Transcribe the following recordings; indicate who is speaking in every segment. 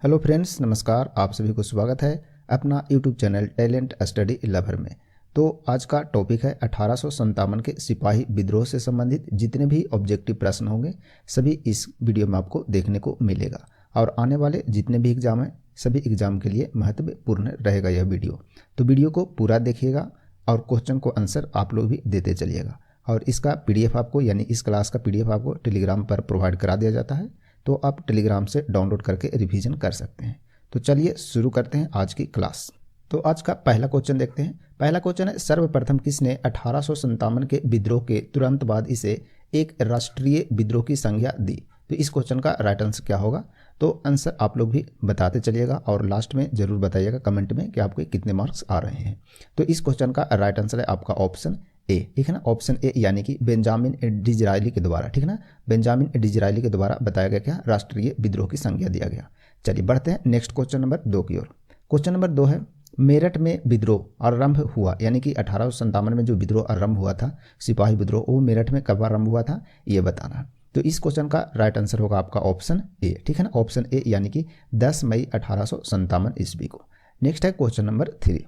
Speaker 1: Hello friends, नमस्कार। आप सभी को स्वागत है अपना YouTube channel talent study lover में। तो आज का टॉपिक है 1857 के सिपाही विद्रोह से संबंधित जितने भी ऑब्जेक्टिव प्रश्न होंगे सभी इस वीडियो में आपको देखने को मिलेगा। और आने वाले जितने भी एग्जाम हैं सभी एग्जाम के लिए महत्वपूर्ण रहेगा यह वीडियो। तो वीडियो को पूरा देखिएगा और क्वेश्चन को आंसर आप लोग भी देते चलिएगा। और इसका PDF आपको यानी इस क्लास का PDF आपको टेलीग्राम पर प्रोवाइड करा दिया जाता है, तो आप टेलीग्राम से डाउनलोड करके रिवीजन कर सकते हैं। तो चलिए शुरू करते हैं आज की क्लास। तो आज का पहला क्वेश्चन देखते हैं। पहला क्वेश्चन है, सर्वप्रथम किसने 1857 के विद्रोह के तुरंत बाद इसे एक राष्ट्रीय विद्रोह की संज्ञा दी? तो इस क्वेश्चन का राइट आंसर क्या होगा? तो आंसर आप लोग भी बताते चलिएगा और लास्ट में जरूर बताइएगा कमेंट में कि आपके कितने मार्क्स आ रहे हैं। तो इस क्वेश्चन का राइट आंसर है आपका ऑप्शन ए, ठीक है ना। ऑप्शन ए यानी कि बेंजामिन डिज़रायली के द्वारा, ठीक है ना। बेंजामिन डिज़रायली के द्वारा बताया गया क्या? राष्ट्रीय विद्रोह की संज्ञा दिया गया। चलिए बढ़ते हैं नेक्स्ट क्वेश्चन नंबर 2 की ओर। क्वेश्चन नंबर 2 है, मेरठ में विद्रोह आरंभ हुआ यानी कि 1857 में जो विद्रोह आरंभ हुआ था सिपाही विद्रोह, वो मेरठ में कब आरंभ हुआ था ये बताना है। तो इस क्वेश्चन का राइट आंसर होगा आपका ऑप्शन ए, ठीक है ना। ऑप्शन ए यानी कि 10 मई 1857 ईस्वी को। नेक्स्ट है क्वेश्चन नंबर 3।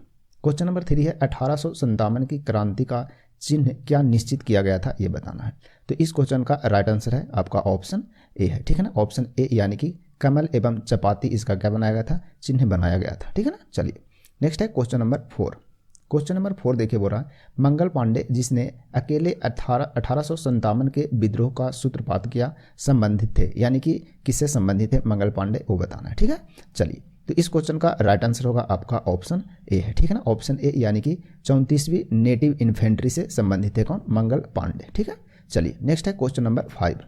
Speaker 1: क्वेश्चन नंबर 3 है, 1857 की क्रांति का चिन्ह क्या निश्चित किया गया था ये बताना है। तो इस क्वेश्चन का राइट आंसर है आपका ऑप्शन ए है, ठीक है ना। ऑप्शन ए यानी कि कमल एवं चपाती इसका क्या बनाया गया था? चिन्ह बनाया गया था, ठीक है ना। चलिए नेक्स्ट है क्वेश्चन नंबर 4। क्वेश्चन नंबर 4 देखिए, बोल रहा है मंगल पांडे जिसने अकेले 1857 के विद्रोह का सूत्रपात किया संबंधित थे, यानी कि किससे संबंधित थे मंगल पांडे वो बताना है, ठीक है। चलिए तो इस क्वेश्चन का राइट आंसर होगा आपका ऑप्शन ए है, ठीक है ना। ऑप्शन ए यानी कि 34वीं नेटिव इन्फेंट्री से संबंधित है कौन? मंगल पांडे, ठीक है। चलिए नेक्स्ट है क्वेश्चन नंबर 5।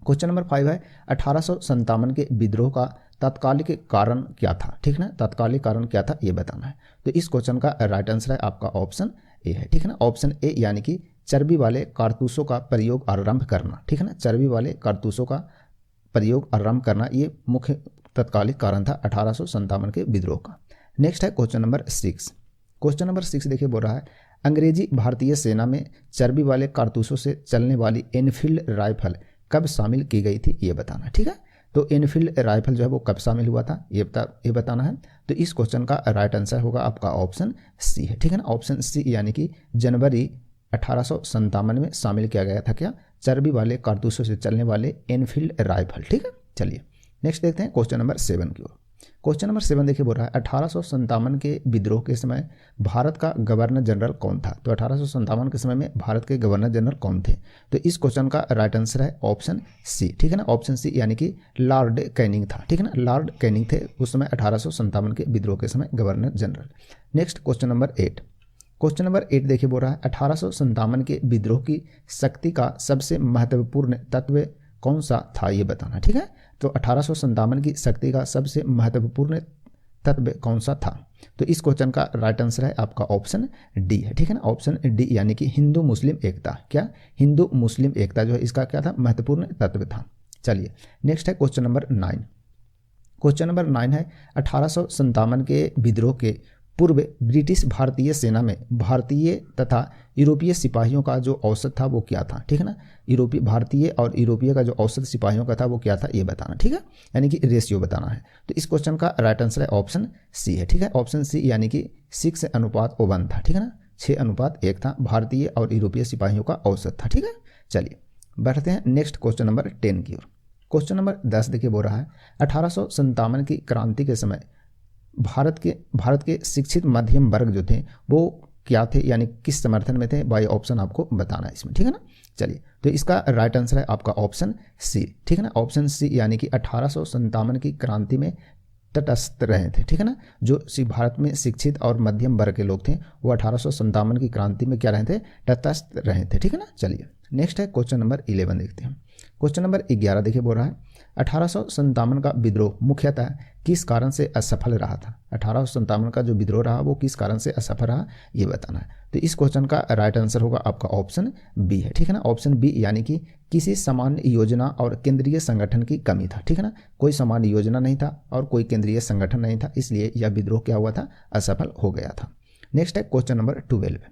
Speaker 1: क्वेश्चन नंबर 5 है, 1857 के विद्रोह का तात्कालिक कारण क्या था? ठीक है ना, तात्कालिक कारण क्या था ये बताना है। तो इस क्वेश्चन का राइट आंसर है आपका ऑप्शन ए है, ठीक है ना। ऑप्शन ए यानी कि चर्बी वाले कारतूसों का प्रयोग आरंभ करना, ठीक है ना। चर्बी वाले कारतूसों का प्रयोग आरंभ करना ये मुख्य तत्कालिक कारण था 1857 के विद्रोह का। नेक्स्ट है क्वेश्चन नंबर 6। क्वेश्चन नंबर 6 देखिए, बोल रहा है अंग्रेजी भारतीय सेना में चर्बी वाले कारतूसों से चलने वाली एनफील्ड राइफल कब शामिल की गई थी ये बताना है, ठीक है। तो एनफील्ड राइफल जो है वो कब शामिल हुआ था ये बताना है। तो इस क्वेश्चन का राइट आंसर होगा आपका ऑप्शन सी है, ठीक है ना। ऑप्शन सी यानी कि जनवरी 1857 में शामिल किया गया था क्या? चर्बी वाले कारतूसों से चलने वाले एनफील्ड राइफल, ठीक है। चलिए नेक्स्ट देखते हैं क्वेश्चन नंबर 7 की ओर। क्वेश्चन नंबर 7 देखिए, बोल रहा है 1857 के विद्रोह के समय भारत का गवर्नर जनरल कौन था? तो 1857 के समय में भारत के गवर्नर जनरल कौन थे? तो इस क्वेश्चन का राइट आंसर है ऑप्शन सी, ठीक है ना। ऑप्शन सी यानी कि लॉर्ड कैनिंग था, ठीक है ना। लॉर्ड कैनिंग थे उस समय 1857 के विद्रोह के समय governor general. Next question number 8। Question number 8 देखिए, बोल रहा है 1857 के विद्रोह की शक्ति का सबसे महत्वपूर्ण तत्व कौन सा था ये बताना, ठीक है। तो 1857 की शक्ति का सबसे महत्वपूर्ण तत्व कौन सा था? तो इस क्वेश्चन का राइट आंसर है आपका ऑप्शन डी है, ठीक है ना। ऑप्शन डी यानी कि हिंदू मुस्लिम एकता। क्या? हिंदू मुस्लिम एकता जो है इसका क्या था? महत्वपूर्ण तत्व था। चलिए नेक्स्ट है क्वेश्चन नंबर 9। क्वेश्चन नंबर 9 है, 1857 के विद्रोह के पूर्व ब्रिटिश भारतीय सेना में भारतीय तथा यूरोपीय सिपाहियों का जो औसत था वो क्या था? ठीक है ना। यूरोपीय भारतीय और यूरोपीय का जो औसत सिपाहियों का था वो क्या था ये बताना, ठीक है। यानी कि रेशियो बताना है। तो इस क्वेश्चन का राइट आंसर है ऑप्शन सी है, ठीक है। ऑप्शन सी यानी कि 6:1 था, ठीक है ना। 6:1 था भारतीय और यूरोपीय सिपाहियों का औसत था, ठीक है। चलिए बढ़ते हैं नेक्स्ट क्वेश्चन नंबर 10 की ओर। क्वेश्चन नंबर 10 देखिए, बोल रहा है 1857 की क्रांति के समय भारत के शिक्षित मध्यम वर्ग जो थे वो क्या थे, यानी किस समर्थन में थे? बाई ऑप्शन आपको बताना है इसमें, ठीक है ना। चलिए तो इसका राइट आंसर है आपका ऑप्शन सी, ठीक है ना। ऑप्शन सी यानी कि 1857 की क्रांति में तटस्थ रहे थे, ठीक है ना। जो भारत में शिक्षित और मध्यम वर्ग के लोग थे वो 1857 की क्रांति में क्या रहे थे? तटस्थ रहे थे, ठीक है ना। चलिए नेक्स्ट है क्वेश्चन नंबर 11 देखते हैं। क्वेश्चन नंबर 11 देखिए, बोल रहा है 1857 का विद्रोह मुख्यतः किस कारण से असफल रहा था? 1857 का जो विद्रोह रहा वो किस कारण से असफल रहा ये बताना है। तो इस क्वेश्चन का राइट आंसर होगा आपका ऑप्शन बी है, ठीक है ना। ऑप्शन बी यानी कि किसी सामान्य योजना और केंद्रीय संगठन की कमी था, ठीक है ना। कोई सामान्य योजना नहीं था और कोई केंद्रीय संगठन नहीं था, इसलिए यह विद्रोह क्या हुआ था? असफल हो गया था। नेक्स्ट है क्वेश्चन नंबर 12।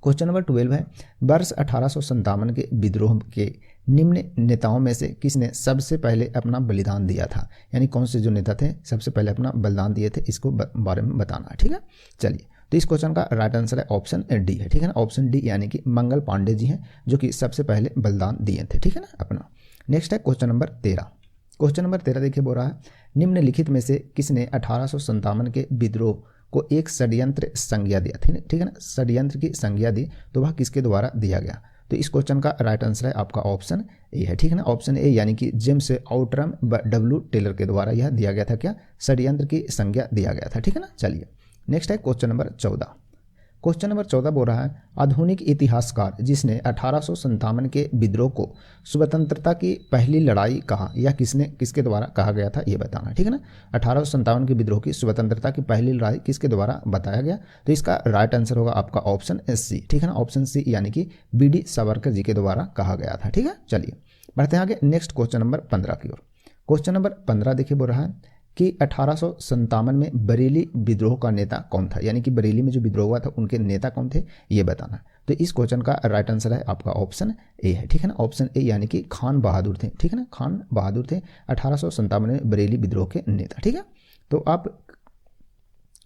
Speaker 1: क्वेश्चन नंबर 12 है, वर्ष 1857 के विद्रोह के निम्न नेताओं में से किसने सबसे पहले अपना बलिदान दिया था, यानी कौन से जो नेता थे सबसे पहले अपना बलिदान दिए थे, इसको बारे में बताना है। ठीक है, चलिए तो इस क्वेश्चन का राइट आंसर है ऑप्शन डी है। ठीक है ना, ऑप्शन डी यानी कि मंगल पांडे जी हैं जो कि सबसे पहले बलिदान दिए थे। ठीक है ना अपना। नेक्स्ट है क्वेश्चन नंबर 13। क्वेश्चन नंबर 13 देखिए बोल रहा है निम्नलिखित में से किसने 1857 के विद्रोह को एक षड्यंत्र संज्ञा दिया थी। ठीक है ना, षड्यंत्र की संज्ञा दी तो वह किसके द्वारा दिया गया। तो इस क्वेश्चन का राइट आंसर है आपका ऑप्शन ए है। ठीक है ना, ऑप्शन ए यानी कि जेम्स आउटरम डब्ल्यू टेलर के द्वारा यह दिया गया था, क्या षड्यंत्र की संज्ञा दिया गया था। ठीक है ना, चलिए नेक्स्ट है क्वेश्चन नंबर 14। क्वेश्चन नंबर 14 बोल रहा है आधुनिक इतिहासकार जिसने 1857 के विद्रोह को स्वतंत्रता की पहली लड़ाई कहा, यह किसके द्वारा कहा गया था ये बताना। ठीक है ना, 1857 के विद्रोह की स्वतंत्रता की पहली लड़ाई किसके द्वारा बताया गया। तो इसका राइट आंसर होगा आपका ऑप्शन सी। ठीक है ना, ऑप्शन सी यानी कि BD सावरकर जी के द्वारा कहा गया था। ठीक है, चलिए बढ़ते हैं आगे नेक्स्ट क्वेश्चन नंबर 15 की ओर। क्वेश्चन नंबर 15 देखिए बोल रहा है कि 1857 में बरेली विद्रोह का नेता कौन था, यानी कि बरेली में जो विद्रोह हुआ था उनके नेता कौन थे ये बताना। तो इस क्वेश्चन का राइट आंसर है आपका ऑप्शन ए है। ठीक है ना, ऑप्शन ए यानी कि खान बहादुर थे। ठीक है ना, खान बहादुर थे 1857 में बरेली विद्रोह के नेता। ठीक है, तो आप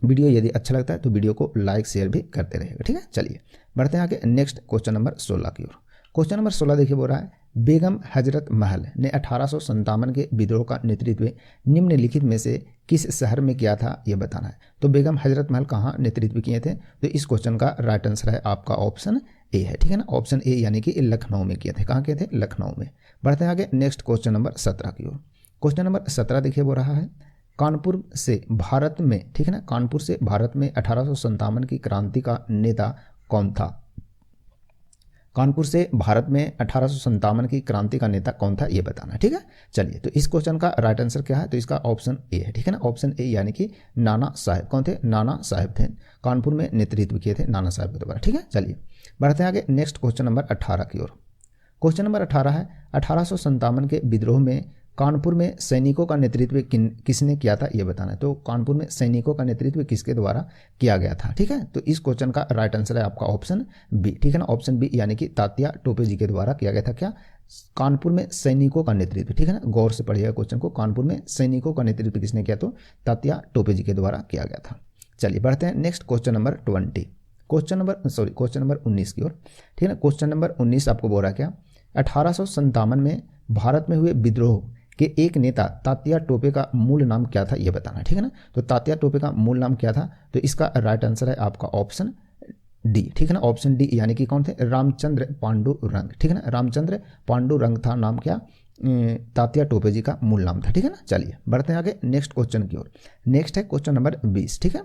Speaker 1: वीडियो यदि अच्छा लगता है तो वीडियो को लाइक शेयर भी करते रहेगा। ठीक है, चलिए बढ़ते हैं आगे नेक्स्ट क्वेश्चन नंबर 16 की ओर। क्वेश्चन नंबर 16 देखिए बोल रहा है बेगम हजरत महल ने 1857 के विद्रोह का नेतृत्व निम्नलिखित में से किस शहर में किया था यह बताना है। तो बेगम हजरत महल कहाँ नेतृत्व किए थे। तो इस क्वेश्चन का राइट आंसर है आपका ऑप्शन ए है। ठीक है ना, ऑप्शन ए यानी कि लखनऊ में किए थे। कहाँ किए थे, लखनऊ में। बढ़ते हैं आगे नेक्स्ट क्वेश्चन नंबर 17 की ओर। क्वेश्चन नंबर 17 देखिए बोल रहा है कानपुर से भारत में, ठीक है ना, कानपुर से भारत में 1857 की क्रांति का नेता कौन था। कानपुर से भारत में 1857 की क्रांति का नेता कौन था ये बताना। ठीक है, चलिए तो इस क्वेश्चन का राइट आंसर क्या है। तो इसका ऑप्शन ए है। ठीक है ना, ऑप्शन ए यानी कि नाना साहब। कौन थे, नाना साहब थे, कानपुर में नेतृत्व किए थे नाना साहब के द्वारा। ठीक है, चलिए बढ़ते हैं आगे नेक्स्ट क्वेश्चन नंबर 18 की ओर। क्वेश्चन नंबर 18 है 1857 के विद्रोह में कानपुर में सैनिकों का नेतृत्व किसने किया था ये बताना है। तो कानपुर में सैनिकों का नेतृत्व किसके द्वारा किया गया था। ठीक है, तो इस क्वेश्चन का राइट आंसर है आपका ऑप्शन बी। ठीक है ना, ऑप्शन बी यानी कि तात्या टोपे जी के द्वारा किया गया था। क्या, कानपुर में सैनिकों का नेतृत्व। ठीक है ना, गौर से पढ़िएगा क्वेश्चन को। कानपुर में सैनिकों का नेतृत्व किसने किया, तो तात्या टोपे जी के द्वारा किया गया था। चलिए बढ़ते हैं next question number 20। Question number 19 की ओर। ठीक है ना, क्वेश्चन नंबर 19 आपको बोल रहा है क्या 1857 में भारत में हुए विद्रोह के एक नेता तात्या टोपे का मूल नाम क्या था ये बताना। ठीक है ना, तो तात्या टोपे का मूल नाम क्या था। तो इसका राइट आंसर है आपका ऑप्शन डी। ठीक है ना, ऑप्शन डी यानी कि कौन थे, रामचंद्र पांडुरंग। ठीक है ना, रामचंद्र पांडुरंग था नाम, क्या तात्या टोपे जी का मूल नाम था। ठीक है ना, चलिए बढ़ते हैं आगे नेक्स्ट क्वेश्चन की ओर। नेक्स्ट है क्वेश्चन नंबर 20। ठीक है,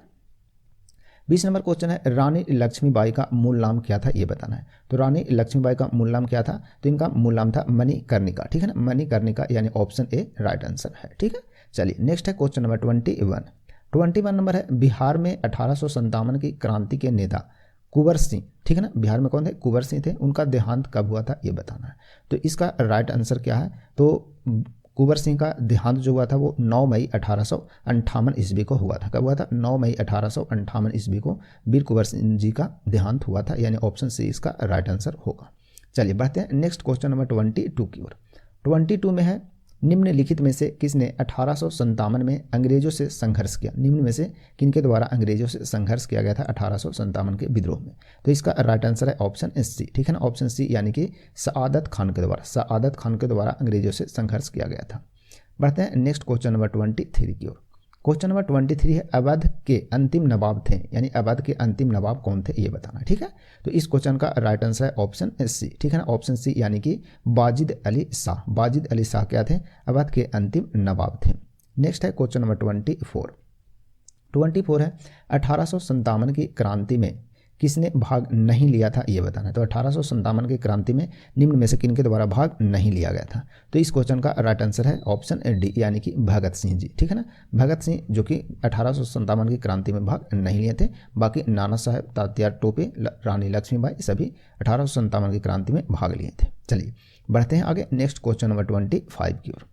Speaker 1: 20 नंबर क्वेश्चन है रानी लक्ष्मीबाई का मूल नाम क्या था ये बताना है। तो रानी लक्ष्मीबाई का मूल नाम क्या था, तो इनका मूल नाम था मणिकर्णिका। ठीक है ना, मणिकर्णिका यानी ऑप्शन ए राइट आंसर है। ठीक है, चलिए नेक्स्ट है क्वेश्चन नंबर 21 नंबर है बिहार में 1857 की क्रांति के नेता कुंवर सिंह। ठीक है ना, बिहार में कौन थे, कुंवर सिंह थे, उनका देहांत कब हुआ था ये बताना है। तो इसका राइट आंसर क्या है, तो कुंवर सिंह का देहांत जो हुआ था वो 9 मई 1858 ईस्वी को हुआ था। कब हुआ था, 9 मई 1858 ईस्वी को वीर कुंवर सिंह जी का देहांत हुआ था, यानी ऑप्शन सी इसका राइट आंसर होगा। चलिए बढ़ते हैं नेक्स्ट क्वेश्चन नंबर 22 की ओर। 22 में है निम्नलिखित में से किसने 1857 में अंग्रेजों से संघर्ष किया। निम्न में से किनके द्वारा अंग्रेजों से संघर्ष किया गया था 1857 के विद्रोह में। तो इसका राइट आंसर है ऑप्शन सी। ठीक है ना, ऑप्शन सी यानी कि सआदत खान के द्वारा अंग्रेजों से संघर्ष किया गया था। बढ़ते हैं नेक्स्ट क्वेश्चन नंबर 23 की ओर। क्वेश्चन नंबर 23 है अवध के अंतिम नवाब थे, यानी अवध के अंतिम नवाब कौन थे ये बताना। ठीक है, तो इस क्वेश्चन का राइट आंसर है ऑप्शन सी। ठीक है ना, ऑप्शन सी यानी कि बाजिद अली शाह। बाजिद अली शाह क्या थे, अवध के अंतिम नवाब थे। नेक्स्ट है क्वेश्चन नंबर 24 है 1857 की क्रांति में किसने भाग नहीं लिया था ये बताना है। तो 1857 की क्रांति में निम्न में से किनके द्वारा भाग नहीं लिया गया था। तो इस क्वेश्चन का राइट आंसर है ऑप्शन डी यानी कि भगत सिंह जी। ठीक है ना, भगत सिंह जो कि 1857 की क्रांति में भाग नहीं लिए थे। बाकी नाना साहब, तात्या टोपे, रानी लक्ष्मीबाई सभी 1857 की क्रांति में भाग लिए थे। चलिए बढ़ते हैं आगे नेक्स्ट क्वेश्चन नंबर 25 की ओर।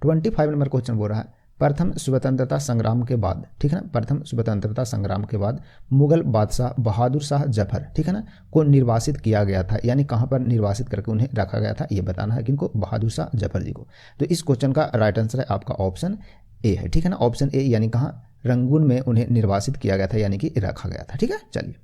Speaker 1: 25 नंबर क्वेश्चन बोल रहा है प्रथम स्वतंत्रता संग्राम के बाद, ठीक है ना, प्रथम स्वतंत्रता संग्राम के बाद मुगल बादशाह बहादुर शाह जफर, ठीक है ना, को निर्वासित किया गया था, यानी कहाँ पर निर्वासित करके उन्हें रखा गया था, ये बताना है किनको, बहादुर शाह जफर जी को। तो इस क्वेश्चन का राइट आंसर है आपका ऑप्शन ए है, ठीक है ना, ऑप्शन ए, यानी कहाँ, रंगून में उन्हें निर्वासित किया गया था, यानी कि रखा गया था, ठीक है। चलिए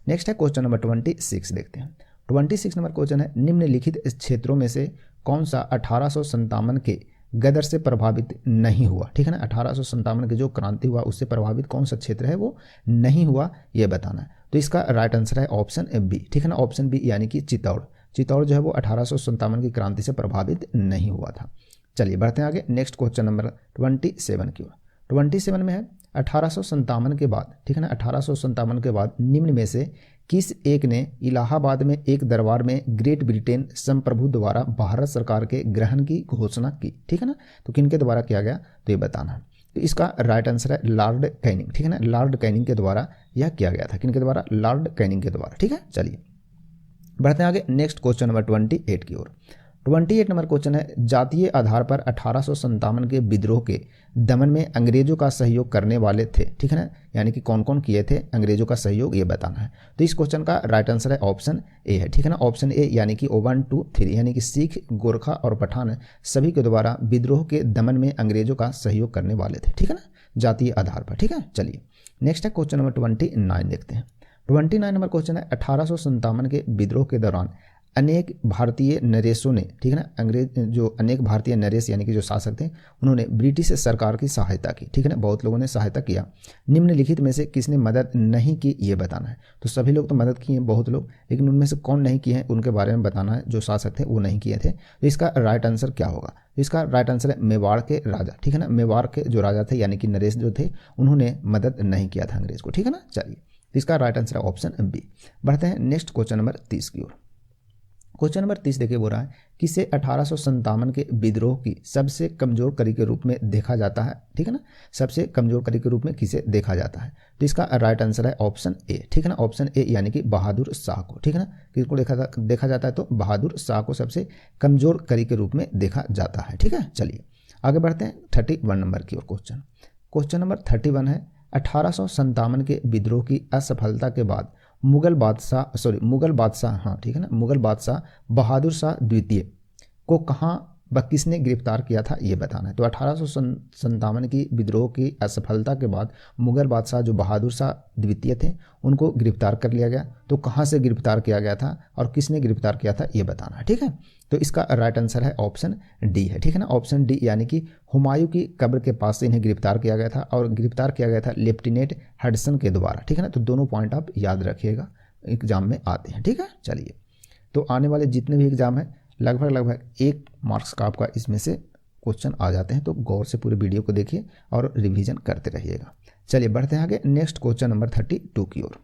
Speaker 1: नेक्स्ट है क्वेश्चन नंबर 26 देखते हैं। 26 नंबर क्वेश्चन है, निम्नलिखित क्षेत्रों में से कौन सा 1857 के गदर से प्रभावित नहीं हुआ, ठीक है ना, 1857 की जो क्रांति हुआ उससे प्रभावित कौन सा क्षेत्र है वो नहीं हुआ, ये बताना है। तो इसका राइट आंसर है ऑप्शन बी, ठीक है ना, ऑप्शन बी, यानी कि चित्तौड़। चित्तौड़ जो है वो 1857 की क्रांति से प्रभावित नहीं हुआ था। चलिए बढ़ते हैं आगे, नेक्स्ट क्वेश्चन नंबर 27 की ओर। 27 में है, 1857 के बाद, ठीक है ना, 1857 के बाद निम्न में से किस एक ने इलाहाबाद में एक दरबार में ग्रेट ब्रिटेन संप्रभु द्वारा भारत सरकार के ग्रहण की घोषणा की, ठीक है ना, तो किनके द्वारा किया गया, तो ये बताना है। तो इसका राइट आंसर है लॉर्ड कैनिंग, ठीक है ना, लॉर्ड कैनिंग के द्वारा यह किया गया था, किनके द्वारा, लॉर्ड कैनिंग के द्वारा, ठीक है। चलिए बढ़ते हैं आगे, नेक्स्ट क्वेश्चन नंबर 28 की ओर। 28 नंबर क्वेश्चन है, जातीय आधार पर 1857 के विद्रोह के दमन में अंग्रेजों का सहयोग करने वाले थे, ठीक है ना, यानी कि कौन कौन किए थे अंग्रेजों का सहयोग, ये बताना है। तो इस क्वेश्चन का राइट आंसर है ऑप्शन ए है, ठीक है ना, ऑप्शन ए, यानी कि 1, 2, 3, यानी कि सिख, गोरखा और पठान सभी के द्वारा विद्रोह के दमन में अंग्रेजों का सहयोग करने वाले थे, ठीक है ना, जातीय आधार पर, ठीक है। चलिए नेक्स्ट है क्वेश्चन नंबर 29 देखते हैं। 29 नंबर क्वेश्चन है, 1857 के विद्रोह के दौरान अनेक भारतीय नरेशों ने, ठीक है ना, अनेक भारतीय नरेश यानी कि जो शासक थे उन्होंने ब्रिटिश सरकार की सहायता की, ठीक है ना, बहुत लोगों ने सहायता किया। निम्नलिखित में से किसने मदद नहीं की, ये बताना है। तो सभी लोग तो मदद किए हैं, बहुत लोग, लेकिन उनमें से कौन नहीं किए हैं उनके बारे में बताना है, जो शासक थे वो नहीं किए थे। तो इसका राइट आंसर क्या होगा, इसका राइट आंसर है मेवाड़ के राजा, ठीक है ना, मेवाड़ के जो राजा थे यानी कि नरेश जो थे उन्होंने मदद नहीं किया था अंग्रेज को, ठीक है ना। चलिए इसका राइट आंसर है ऑप्शन बी। बढ़ते हैं नेक्स्ट क्वेश्चन नंबर 30 की ओर। क्वेश्चन नंबर 30 देखिए, बोल रहा है किसे 1857 के विद्रोह की सबसे कमजोर कड़ी के रूप में देखा जाता है, ठीक है ना, सबसे कमजोर कड़ी के रूप में किसे देखा जाता है। तो इसका राइट आंसर है ऑप्शन ए, ठीक है ना, ऑप्शन ए, यानी कि बहादुर शाह को, ठीक है ना, किसको देखा जाता है, तो बहादुर शाह को सबसे कमजोर कड़ी के रूप में देखा जाता है, ठीक है। चलिए आगे बढ़ते हैं 31 नंबर की ओर। क्वेश्चन नंबर 31 है, 1857 के विद्रोह की असफलता के बाद मुगल बादशाह हाँ ठीक है ना, मुगल बादशाह बहादुर शाह द्वितीय को कहाँ किसने गिरफ्तार किया था, ये बताना है। तो 1857 की विद्रोह की असफलता के बाद मुगल बादशाह जो बहादुर शाह द्वितीय थे उनको गिरफ्तार कर लिया गया। तो कहाँ से गिरफ्तार किया गया था और किसने गिरफ्तार किया था, ये बताना है, ठीक है। तो इसका राइट आंसर है ऑप्शन डी है, ठीक है ना, ऑप्शन डी, यानी कि हुमायूं की कब्र के पास से इन्हें गिरफ्तार किया गया था और गिरफ्तार किया गया था लेफ्टिनेंट हडसन के द्वारा, ठीक है ना। तो दोनों पॉइंट आप याद रखिएगा, एग्जाम में आते हैं, ठीक है। चलिए तो आने वाले जितने भी एग्जाम है लगभग 1 मार्क्स का आपका इसमें से क्वेश्चन आ जाते हैं, तो गौर से पूरे वीडियो को देखिए और रिवीजन करते रहिएगा। चलिए बढ़ते हैं आगे, नेक्स्ट क्वेश्चन नंबर 32 की ओर।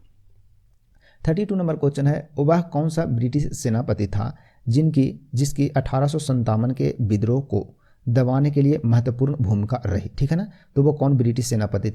Speaker 1: 32 नंबर क्वेश्चन है, वह कौन सा ब्रिटिश सेनापति था जिसकी 1857 के विद्रोह को दबाने के लिए महत्वपूर्ण भूमिका रही, ठीक है ना। तो वो कौन ब्रिटिश सेनापति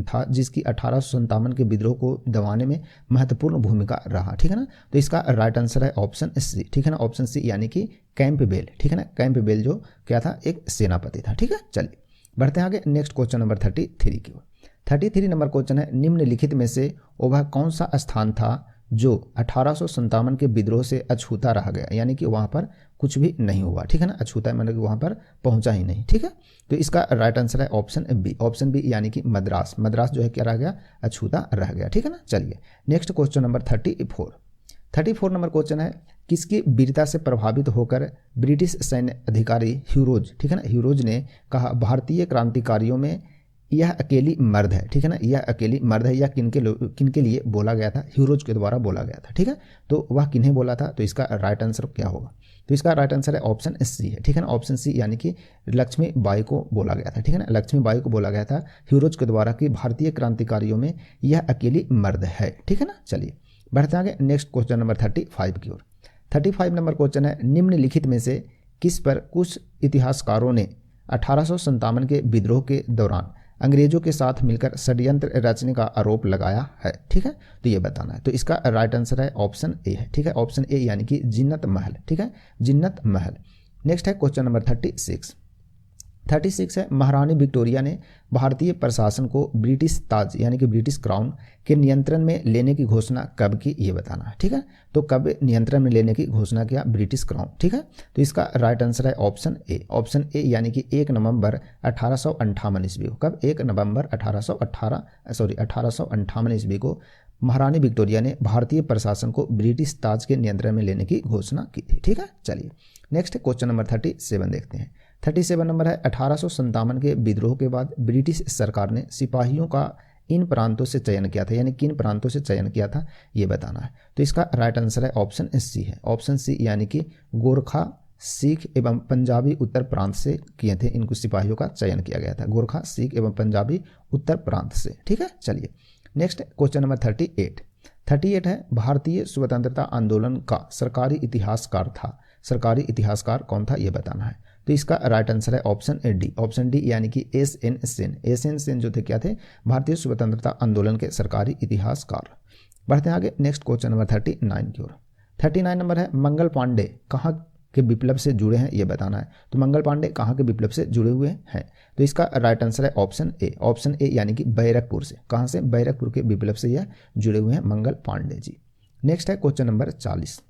Speaker 1: था जिसकी 1857 के विद्रोह को दबाने में महत्वपूर्ण भूमिका रहा, ठीक है ना। तो इसका राइट आंसर है ऑप्शन सी, ठीक है ना, ऑप्शन सी, यानी कि कैंपबेल, ठीक है ना, कैंपबेल जो क्या था, एक सेनापति था, ठीक है। चलिए बढ़ते हैं आगे, नेक्स्ट क्वेश्चन नंबर 33 की ओर। 33 नंबर क्वेश्चन है, निम्नलिखित में से वह कौन सा स्थान था जो 1857 के विद्रोह से अछूता रह गया, यानी कि वहाँ पर कुछ भी नहीं हुआ, ठीक है ना, अछूता मतलब कि वहाँ पर पहुँचा ही नहीं, ठीक है। तो इसका राइट आंसर है ऑप्शन बी, ऑप्शन बी, यानी कि मद्रास जो है क्या रह गया, अछूता रह गया, ठीक है ना। चलिए next question number 34 number question है, किसकी वीरता से प्रभावित होकर ब्रिटिश सैन्य अधिकारी ह्यूरोज, ठीक है ना, ह्यूरोज ने कहा भारतीय क्रांतिकारियों में यह अकेली मर्द है, ठीक है ना, यह अकेली मर्द है, या किनके लिए बोला गया था, ह्यूरोज के द्वारा बोला गया था, ठीक है। तो वह किन्हें बोला था, तो इसका राइट आंसर क्या होगा, तो इसका राइट आंसर है ऑप्शन सी है, ठीक है ना, ऑप्शन सी, यानी कि लक्ष्मीबाई को बोला गया था, ठीक है ना, लक्ष्मीबाई को बोला गया था ह्यूरोज के द्वारा कि भारतीय क्रांतिकारियों में यह अकेली मर्द है, ठीक है ना। चलिए बढ़ते आगे, नेक्स्ट क्वेश्चन नंबर 35 की ओर। 35 नंबर क्वेश्चन है, निम्नलिखित में से किस पर कुछ इतिहासकारों ने 1857 के विद्रोह के दौरान अंग्रेजों के साथ मिलकर षड्यंत्र रचने का आरोप लगाया है, ठीक है। तो ये बताना है। तो इसका राइट आंसर है ऑप्शन ए है, ठीक है, ऑप्शन ए, यानी कि जिन्नत महल, ठीक है, जिन्नत महल। नेक्स्ट है क्वेश्चन नंबर 36। 36 है महारानी विक्टोरिया ने भारतीय प्रशासन को ब्रिटिश ताज यानी कि ब्रिटिश क्राउन के नियंत्रण में लेने की घोषणा कब की, ये बताना है। ठीक है, तो कब नियंत्रण में लेने की घोषणा किया ब्रिटिश क्राउन। ठीक है, तो इसका राइट आंसर है ऑप्शन ए। ऑप्शन ए यानी कि 1 नवंबर 1858 ईस्वी को। कब? 1 नवंबर 1858 ईस्वी को महारानी विक्टोरिया ने भारतीय प्रशासन को ब्रिटिश ताज के नियंत्रण में लेने की घोषणा की थी। ठीक है, चलिए नेक्स्ट क्वेश्चन नंबर 37 देखते हैं। 37 नंबर है 1857 के विद्रोह के बाद ब्रिटिश सरकार ने सिपाहियों का इन प्रांतों से चयन किया था, यानी किन प्रांतों से चयन किया था ये बताना है। तो इसका राइट आंसर है ऑप्शन सी है। ऑप्शन सी यानी कि गोरखा, सिख एवं पंजाबी उत्तर प्रांत से किए थे, इनको सिपाहियों का चयन किया गया था। गोरखा, सिख एवं पंजाबी उत्तर प्रांत से। ठीक है, चलिए नेक्स्ट क्वेश्चन नंबर 38 है भारतीय स्वतंत्रता आंदोलन का सरकारी इतिहासकार था। सरकारी इतिहासकार कौन था ये बताना है। तो इसका राइट आंसर है ऑप्शन डी। ऑप्शन डी यानी कि एस.एन. सेन। एस.एन. सेन जो थे क्या थे? भारतीय स्वतंत्रता आंदोलन के सरकारी इतिहासकार। बढ़ते हैं आगे नेक्स्ट क्वेश्चन नंबर 39 की ओर। 39 नंबर है मंगल पांडे कहाँ के विप्लव से जुड़े हैं ये बताना है। तो मंगल पांडे कहाँ के विप्लव से जुड़े हुए हैं? तो इसका राइट आंसर है ऑप्शन ए। ऑप्शन ए यानी कि बैरकपुर से। कहाँ से? बैरकपुर के विप्लव से यह जुड़े हुए हैं मंगल पांडे जी। नेक्स्ट है क्वेश्चन नंबर 40।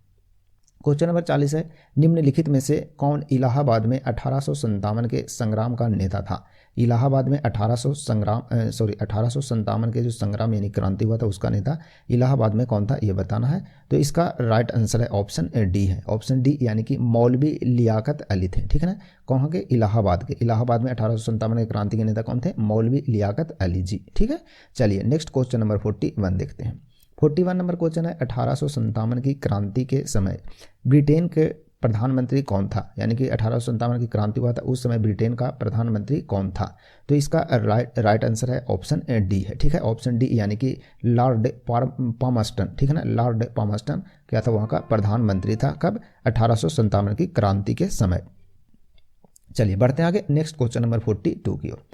Speaker 1: क्वेश्चन नंबर 40 है निम्नलिखित में से कौन इलाहाबाद में 1857 के संग्राम का नेता था? इलाहाबाद में 1857 के जो संग्राम यानी क्रांति हुआ था उसका नेता इलाहाबाद में कौन था ये बताना है। तो इसका राइट आंसर है ऑप्शन डी है। ऑप्शन डी यानी कि मौलवी लियाकत अली थे। ठीक है ना, कहाँ के? इलाहाबाद के। इलाहाबाद में 1857 के क्रांति के नेता कौन थे? मौलवी लियाकत अली जी। ठीक है, चलिए नेक्स्ट क्वेश्चन नंबर 41 देखते हैं। 41 नंबर क्वेश्चन है 1857 की क्रांति के समय ब्रिटेन के प्रधानमंत्री कौन था? यानी कि 1857 की क्रांति हुआ था उस समय ब्रिटेन का प्रधानमंत्री कौन था? तो इसका राइट आंसर है ऑप्शन डी है। ठीक है, ऑप्शन डी यानी कि लॉर्ड पामस्टन। ठीक है ना, लॉर्ड पामस्टन क्या था? वहाँ का प्रधानमंत्री था। कब? 1857 की क्रांति के समय। चलिए बढ़ते हैं आगे नेक्स्ट क्वेश्चन नंबर 42 की ओर।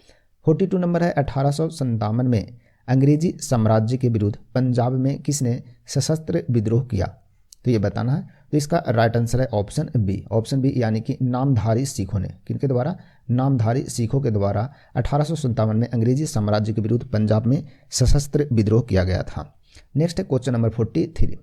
Speaker 1: 42 नंबर है 1857 में अंग्रेजी साम्राज्य के विरुद्ध पंजाब में किसने सशस्त्र विद्रोह किया? तो ये बताना है। तो इसका राइट आंसर है ऑप्शन बी। ऑप्शन बी यानी कि नामधारी सिखों ने। किनके द्वारा? नामधारी सिखों के द्वारा 1857 में अंग्रेजी साम्राज्य के विरुद्ध पंजाब में सशस्त्र विद्रोह किया गया था। नेक्स्ट है क्वेश्चन नंबर 43।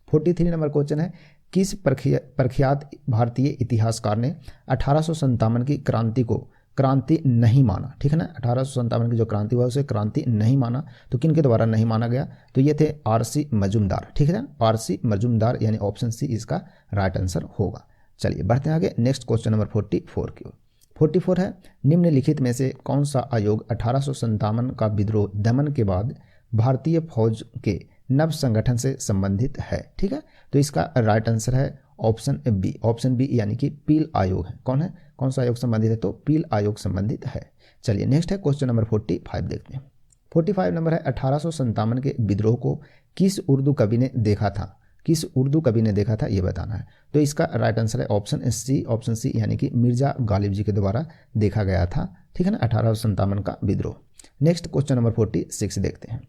Speaker 1: 43 नंबर क्वेश्चन है किस प्रख्यात भारतीय इतिहासकार ने 1857 की क्रांति को क्रांति नहीं माना? ठीक है ना, 1857 की जो क्रांति हुआ उसे क्रांति नहीं माना। तो किन के द्वारा नहीं माना गया? तो ये थे आर.सी. मजूमदार। ठीक है ना, आर.सी. मजूमदार यानी ऑप्शन सी इसका राइट आंसर होगा। चलिए बढ़ते हैं आगे नेक्स्ट क्वेश्चन नंबर 44 की ओर। 44 है निम्नलिखित में से कौन सा आयोग 1857 का विद्रोह दमन के बाद भारतीय फौज के नव संगठन से संबंधित है? ठीक है, तो इसका राइट आंसर है ऑप्शन बी। ऑप्शन बी यानी कि पील आयोग है। कौन है? कौन सा आयोग संबंधित है? तो पील आयोग संबंधित है। चलिए नेक्स्ट है क्वेश्चन नंबर 45 देखते हैं। 45 नंबर है 1857 के विद्रोह को किस उर्दू कवि ने देखा था? किस उर्दू कवि ने देखा था ये बताना है। तो इसका राइट आंसर है ऑप्शन सी। ऑप्शन सी यानी कि मिर्जा गालिब जी के द्वारा देखा गया था। ठीक है ना, 1857 का विद्रोह। नेक्स्ट क्वेश्चन नंबर 46 देखते हैं।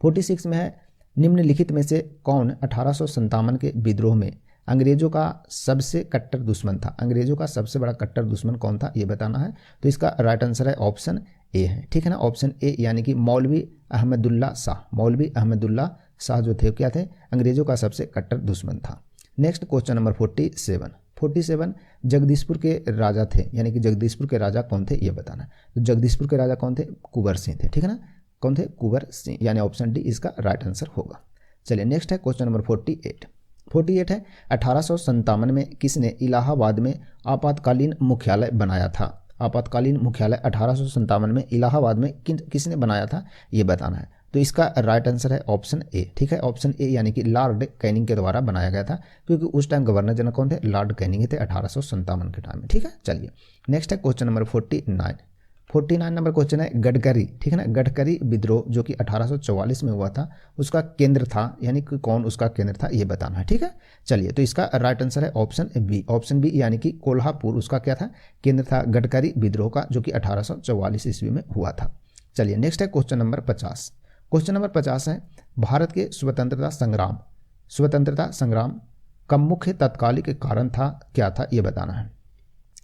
Speaker 1: 46 में है निम्नलिखित में से कौन 1857 के विद्रोह में अंग्रेजों का सबसे कट्टर दुश्मन था? अंग्रेजों का सबसे बड़ा कट्टर दुश्मन कौन था ये बताना है। तो इसका राइट आंसर है ऑप्शन ए है। ठीक है ना, ऑप्शन ए यानी कि मौलवी अहमदुल्ला शाह। मौलवी अहमदुल्ला शाह जो थे क्या थे? अंग्रेजों का सबसे कट्टर दुश्मन था। नेक्स्ट क्वेश्चन नंबर 47 जगदीशपुर के राजा थे, यानी कि जगदीशपुर के राजा कौन थे ये बताना है। तो जगदीशपुर के राजा कौन थे? कुंवर सिंह थे। ठीक है ना, कौन थे? कुंवर सिंह, यानी ऑप्शन डी इसका राइट आंसर होगा। चलिए नेक्स्ट है क्वेश्चन नंबर 48 है 1857 में किसने इलाहाबाद में आपातकालीन मुख्यालय बनाया था? आपातकालीन मुख्यालय 1857 में इलाहाबाद में किसने बनाया था ये बताना है। तो इसका राइट आंसर है ऑप्शन ए। ठीक है, ऑप्शन ए यानी कि लॉर्ड कैनिंग के द्वारा बनाया गया था, क्योंकि उस टाइम गवर्नर जनरल कौन थे? लॉर्ड कैनिंग थे 1857 के टाइम में। ठीक है, चलिए नेक्स्ट है क्वेश्चन नंबर 49 नंबर क्वेश्चन है गडकरी। ठीक है ना, गडकरी विद्रोह जो कि 1844 में हुआ था उसका केंद्र था, यानी कि कौन उसका केंद्र था ये बताना है। ठीक है, चलिए तो इसका राइट आंसर है ऑप्शन बी। ऑप्शन बी यानी कि कोल्हापुर उसका क्या था? केंद्र था गडकरी विद्रोह का, जो कि 1844 ईस्वी में हुआ था। चलिए नेक्स्ट है क्वेश्चन नंबर 50। क्वेश्चन नंबर 50 है भारत के स्वतंत्रता संग्राम का मुख्य तत्कालिक कारण था क्या था ये बताना है।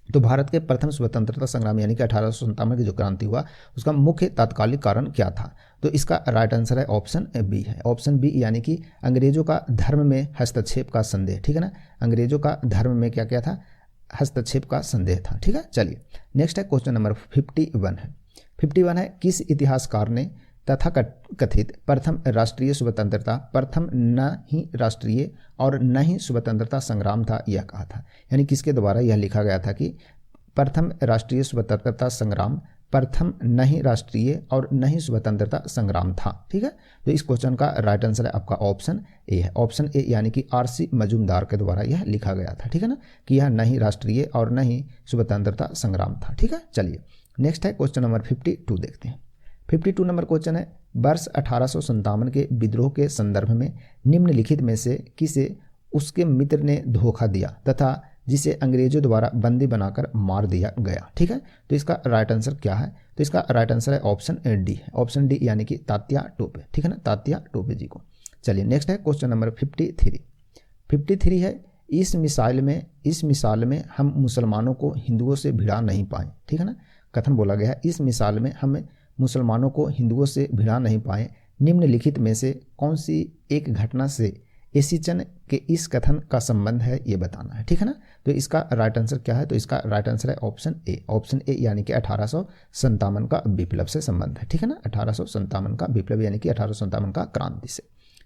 Speaker 1: तो भारत के प्रथम स्वतंत्रता संग्राम यानी कि 1857 की जो क्रांति हुआ उसका मुख्य तात्कालिक कारण क्या था? तो इसका राइट आंसर है ऑप्शन बी है। ऑप्शन बी यानी कि अंग्रेजों का धर्म में हस्तक्षेप का संदेह। ठीक है ना, अंग्रेजों का धर्म में क्या क्या था? हस्तक्षेप का संदेह था। ठीक है, चलिए नेक्स्ट है क्वेश्चन नंबर 51 है। 51 है, किस इतिहासकार ने तथा कथित प्रथम राष्ट्रीय स्वतंत्रता प्रथम न ही राष्ट्रीय और न ही स्वतंत्रता संग्राम था यह कहा था? यानी किसके द्वारा यह लिखा गया था कि प्रथम राष्ट्रीय स्वतंत्रता संग्राम प्रथम न ही राष्ट्रीय और न ही स्वतंत्रता संग्राम था? ठीक है, तो इस क्वेश्चन का राइट आंसर है आपका ऑप्शन ए है। ऑप्शन ए यानी कि आर.सी. मजूमदार के द्वारा यह लिखा गया था। ठीक है ना, कि यह न ही राष्ट्रीय और न ही स्वतंत्रता संग्राम था। ठीक है, चलिए नेक्स्ट है क्वेश्चन नंबर 52 देखते हैं। 52 नंबर क्वेश्चन है, वर्ष 1857 के विद्रोह के संदर्भ में निम्नलिखित में से किसे उसके मित्र ने धोखा दिया तथा जिसे अंग्रेजों द्वारा बंदी बनाकर मार दिया गया? ठीक है, तो इसका राइट आंसर क्या है? तो इसका राइट आंसर है ऑप्शन डी है। ऑप्शन डी यानी कि तात्या टोपे। ठीक है ना, तात्या टोपे जी को। चलिए नेक्स्ट है क्वेश्चन नंबर 53 है, इस मिसाल में हम मुसलमानों को हिंदुओं से भिड़ा नहीं पाए। ठीक है ना, कथन बोला गया है, इस मिसाल में हम मुसलमानों को हिंदुओं से भिड़ा नहीं पाए, निम्नलिखित में से कौन सी एक घटना से एसीचन के इस कथन का संबंध है ये बताना है। ठीक है ना, तो इसका राइट आंसर क्या है? तो इसका राइट आंसर है ऑप्शन ए। ऑप्शन ए यानी कि 1857 का विप्लव से संबंध है। ठीक है ना, 1857 का विप्लव यानी कि 1857 का क्रांति से।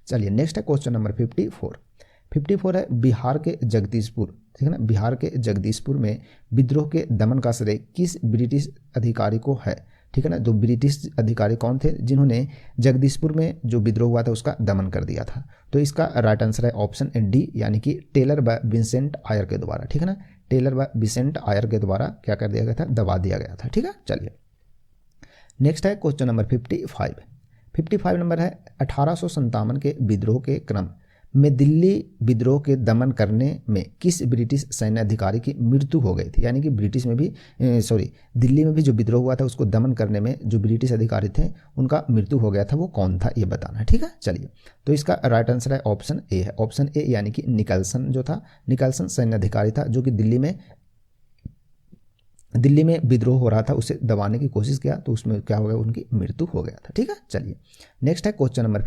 Speaker 1: चलिए नेक्स्ट है क्वेश्चन नंबर 54 है, बिहार के जगदीशपुर। ठीक है ना, बिहार के जगदीशपुर में विद्रोह के दमन का श्रेय किस ब्रिटिश अधिकारी को है? ठीक है ना, जो ब्रिटिश अधिकारी कौन थे जिन्होंने जगदीशपुर में जो विद्रोह हुआ था उसका दमन कर दिया था? तो इसका राइट आंसर है ऑप्शन डी यानी कि टेलर व विंसेंट आयर के द्वारा। ठीक है ना, टेलर व विंसेंट आयर के द्वारा क्या कर दिया गया था? दबा दिया गया था। ठीक है, चलिए नेक्स्ट है क्वेश्चन नंबर 55 नंबर है, 1857 के विद्रोह के क्रम में दिल्ली विद्रोह के दमन करने में किस ब्रिटिश सैन्य अधिकारी की मृत्यु हो गई थी? यानी कि ब्रिटिश में भी दिल्ली में भी जो विद्रोह हुआ था उसको दमन करने में जो ब्रिटिश अधिकारी थे उनका मृत्यु हो गया था, वो कौन था ये बताना है। ठीक है, चलिए तो इसका राइट आंसर है ऑप्शन ए है। ऑप्शन ए यानी कि निकलसन जो था, निकलसन सैन्य अधिकारी था जो कि दिल्ली में विद्रोह हो रहा था उसे दबाने की कोशिश किया, तो उसमें क्या हो गया? उनकी मृत्यु हो गया था। ठीक है, चलिए नेक्स्ट है क्वेश्चन नंबर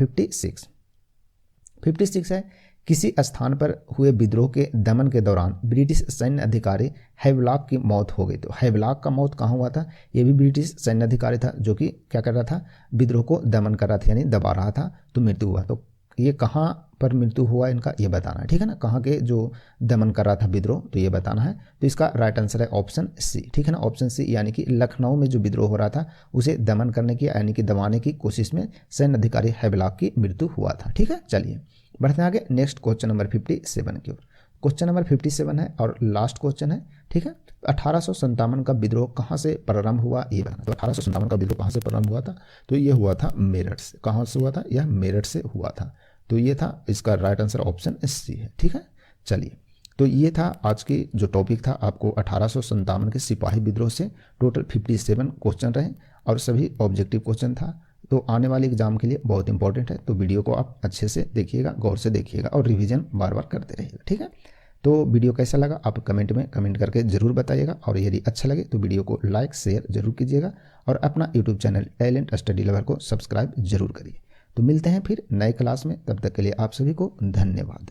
Speaker 1: 56 है, किसी स्थान पर हुए विद्रोह के दमन के दौरान ब्रिटिश सैन्य अधिकारी हैवलॉक की मौत हो गई। तो हैवलॉक का मौत कहाँ हुआ था? ये भी ब्रिटिश सैन्य अधिकारी था जो कि क्या कर रहा था? विद्रोह को दमन कर रहा था यानी दबा रहा था, तो मृत्यु हुआ। तो ये कहाँ पर मृत्यु हुआ इनका ये बताना है। ठीक है ना, कहाँ के जो दमन कर रहा था विद्रोह, तो ये बताना है। तो इसका राइट आंसर है ऑप्शन सी। ठीक है ना, ऑप्शन सी यानी कि लखनऊ में जो विद्रोह हो रहा था उसे दमन करने की यानी कि दबाने की कोशिश में सैन्य अधिकारी हैवलॉक की मृत्यु हुआ था। ठीक है, चलिए बढ़ते हैं आगे नेक्स्ट क्वेश्चन नंबर 57 की ओर। क्वेश्चन नंबर 57 है और लास्ट क्वेश्चन है। ठीक है, 1857 का विद्रोह कहाँ से प्रारंभ हुआ ये बताना। तो 1857 का विद्रोह कहाँ से प्रारंभ हुआ था? तो ये हुआ था मेरठ से। कहाँ से हुआ था? यह मेरठ से हुआ था। तो ये था, इसका राइट आंसर ऑप्शन सी है। ठीक है, चलिए तो ये था आज की जो टॉपिक था, आपको 1857 के सिपाही विद्रोह से टोटल 57 क्वेश्चन रहे और सभी ऑब्जेक्टिव क्वेश्चन था। तो आने वाले एग्जाम के लिए बहुत इंपॉर्टेंट है, तो वीडियो को आप अच्छे से देखिएगा, गौर से देखिएगा और रिवीजन बार बार करते रहिएगा। ठीक है, तो वीडियो कैसा लगा आप कमेंट में कमेंट करके ज़रूर बताइएगा, और यदि अच्छा लगे तो वीडियो को लाइक शेयर जरूर कीजिएगा और अपना YouTube channel talent study lover को सब्सक्राइब जरूर करिए। तो मिलते हैं फिर नए क्लास में, तब तक के लिए आप सभी को धन्यवाद।